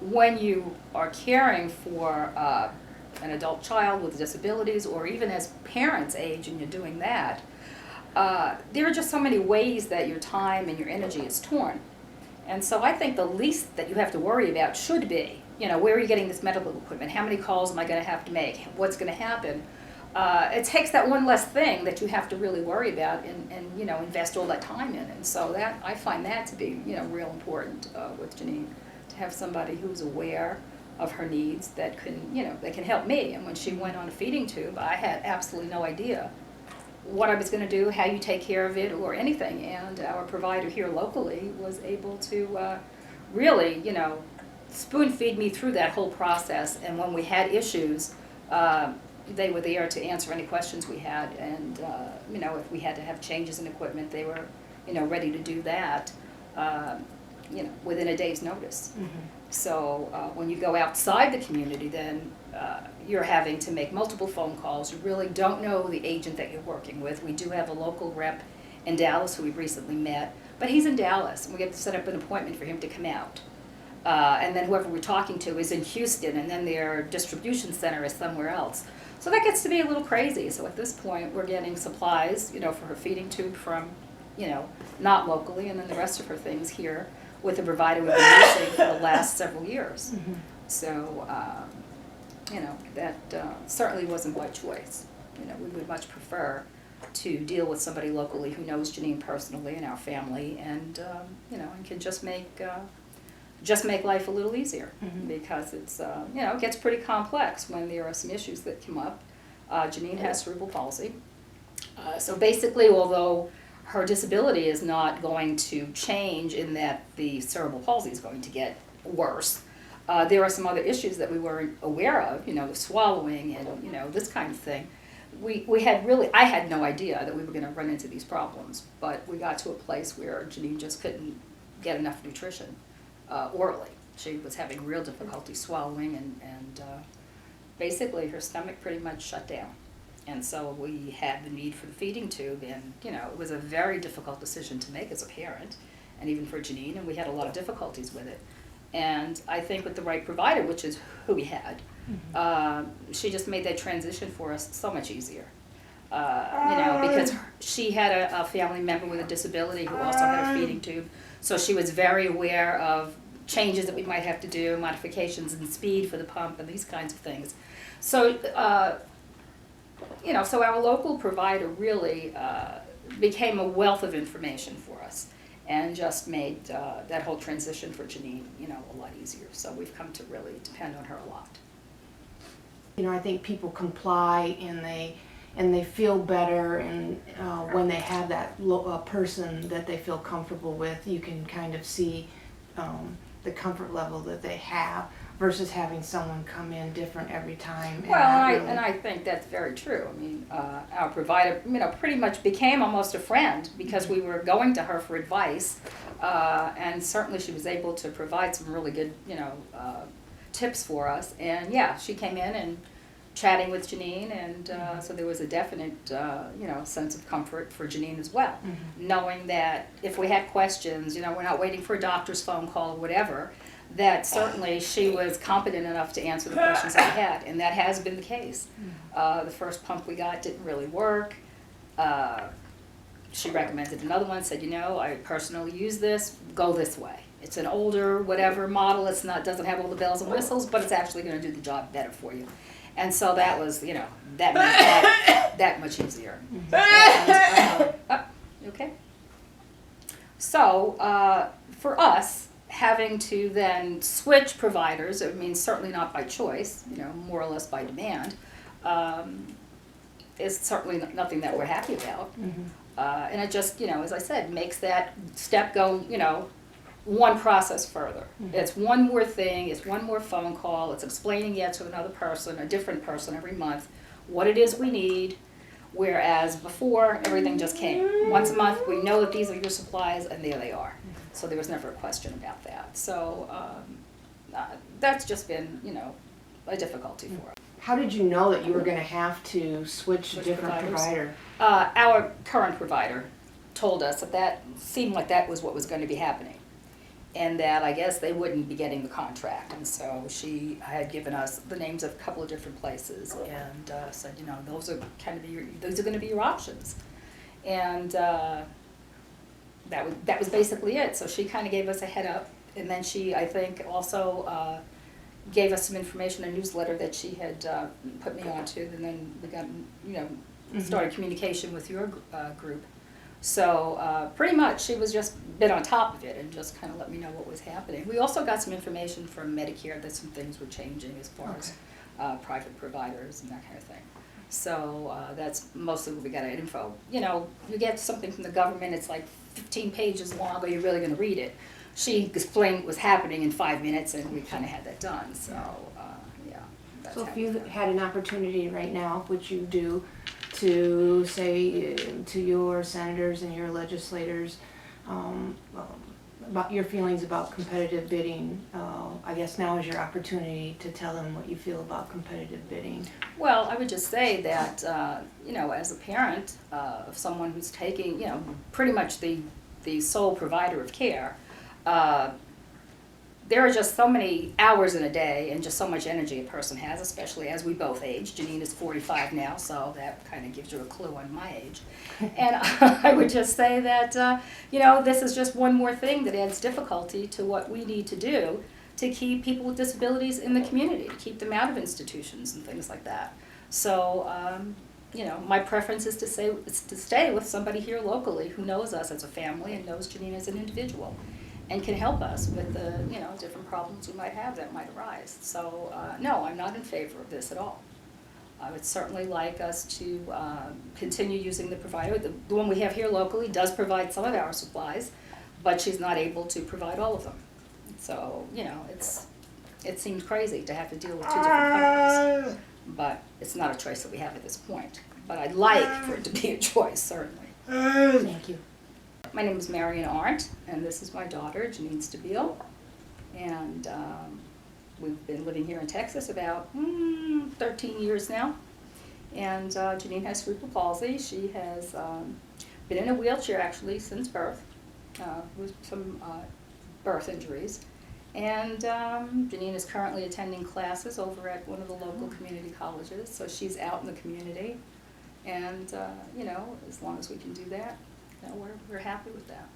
when you are caring for an adult child with disabilities, or even as parents age and you're doing that, there are just so many ways that your time and your energy is torn. And so I think the least that you have to worry about should be, where are you getting this medical equipment? How many calls am I going to have to make? What's going to happen? It takes that one less thing that you have to really worry about and invest all that time in. And so that I find that to be real important with Jeanine, to have somebody who's aware of her needs that can help me. And when she went on a feeding tube, I had absolutely no idea what I was going to do, how you take care of it, or anything. And our provider here locally was able to really, spoon feed me through that whole process. And when we had issues, they were there to answer any questions we had. And if we had to have changes in equipment, they were, ready to do that, within a day's notice. Mm-hmm. So when you go outside the community, then you're having to make multiple phone calls. You really don't know the agent that you're working with. We do have a local rep in Dallas who we recently met, but he's in Dallas, and we have to set up an appointment for him to come out. And then whoever we're talking to is in Houston, and then their distribution center is somewhere else. So that gets to be a little crazy. So at this point, we're getting supplies, for her feeding tube from, not locally, and then the rest of her things here with the provider we've been using for the last several years. Mm-hmm. So, that certainly wasn't by choice. We would much prefer to deal with somebody locally who knows Jeanine personally and our family, and and can just make life a little easier. Mm-hmm. Because it's it gets pretty complex when there are some issues that come up. Jeanine has cerebral palsy, so basically, although her disability is not going to change in that the cerebral palsy is going to get worse, there are some other issues that we weren't aware of, the swallowing and this kind of thing. I had no idea that we were going to run into these problems, but we got to a place where Jeanine just couldn't get enough nutrition orally. She was having real difficulty swallowing, and basically her stomach pretty much shut down. And so we had the need for the feeding tube, and it was a very difficult decision to make as a parent, and even for Jeanine, and we had a lot of difficulties with it. And I think with the right provider, which is who we had, mm-hmm. She just made that transition for us so much easier. Because she had a family member with a disability who also had a feeding tube, so she was very aware of changes that we might have to do, modifications in speed for the pump and these kinds of things. So, so our local provider really became a wealth of information for us, and just made that whole transition for Jeanine, a lot easier. So we've come to really depend on her a lot. I think people comply and they feel better, and when they have that person that they feel comfortable with, you can kind of see the comfort level that they have, versus having someone come in different every time. Well, and I think that's very true. I mean, our provider, pretty much became almost a friend, because we were going to her for advice, and certainly she was able to provide some really good, tips for us. And yeah, she came in and chatting with Jeanine, and so there was a definite, sense of comfort for Jeanine as well, mm-hmm. knowing that if we had questions, we're not waiting for a doctor's phone call or whatever, that certainly she was competent enough to answer the questions that we had, and that has been the case. Mm-hmm. The first pump we got didn't really work. She recommended another one, said, I personally use this, go this way. It's an older, whatever model, doesn't have all the bells and whistles, but it's actually going to do the job better for you. And so that was, that made that much easier. Mm-hmm. And, okay. So for us, having to then switch providers, certainly not by choice, more or less by demand, is certainly nothing that we're happy about. Mm-hmm. And it just, as I said, makes that step go, one process further. Mm-hmm. It's one more thing, it's one more phone call, it's explaining yet to another person, a different person every month, what it is we need, whereas before, everything just came. Once a month, we know that these are your supplies, and there they are. Mm-hmm. So there was never a question about that. So that's just been, a difficulty for us. How did you know that you were going to have to switch a different provider? Our current provider told us that seemed like that was what was going to be happening. and that I guess they wouldn't be getting the contract. And so she had given us the names of a couple of different places and said, you know, those are going to be your options. And that was basically it. So she kind of gave us a head up, and then she, I think, also gave us some information, a newsletter that she had put me onto, and then we got, you know, started communication with your group. So pretty much she was just been on top of it and just kind of let me know what was happening. We also got some information from Medicare that some things were changing as far as private providers and that kind of thing. So that's mostly what we got info. You know, you get something from the government, it's like 15 pages long, are you really going to read it? She explained what was happening in 5 minutes, and we kind of had that done. So yeah. That's So if you had an opportunity right now, which you do, to say to your senators and your legislators about your feelings about competitive bidding, I guess now is your opportunity to tell them what you feel about competitive bidding. Well, I would just say that, you know, as a parent of someone who's taking, you know, pretty much the sole provider of care, there are just so many hours in a day and just so much energy a person has, especially as we both age. Jeanine is 45 now, so that kind of gives you a clue on my age. And I would just say that, you know, this is just one more thing that adds difficulty to what we need to do to keep people with disabilities in the community, to keep them out of institutions and things like that. So, you know, my preference is to stay with somebody here locally who knows us as a family and knows Jeanine as an individual, and can help us with the, you know, different problems we might have that might arise. So, no, I'm not in favor of this at all. I would certainly like us to continue using the provider. The one we have here locally does provide some of our supplies, but she's not able to provide all of them. So, you know, it seems crazy to have to deal with two different companies, but it's not a choice that we have at this point. But I'd like for it to be a choice, certainly. Thank you. My name is Marion Arndt, and this is my daughter, Jeanine Stabile. And we've been living here in Texas about 13 years now. And Jeanine has cerebral palsy. She has been in a wheelchair actually since birth, with some birth injuries. And Jeanine is currently attending classes over at one of the local community colleges, so she's out in the community. And, you know, as long as we can do that, you know, we're happy with that.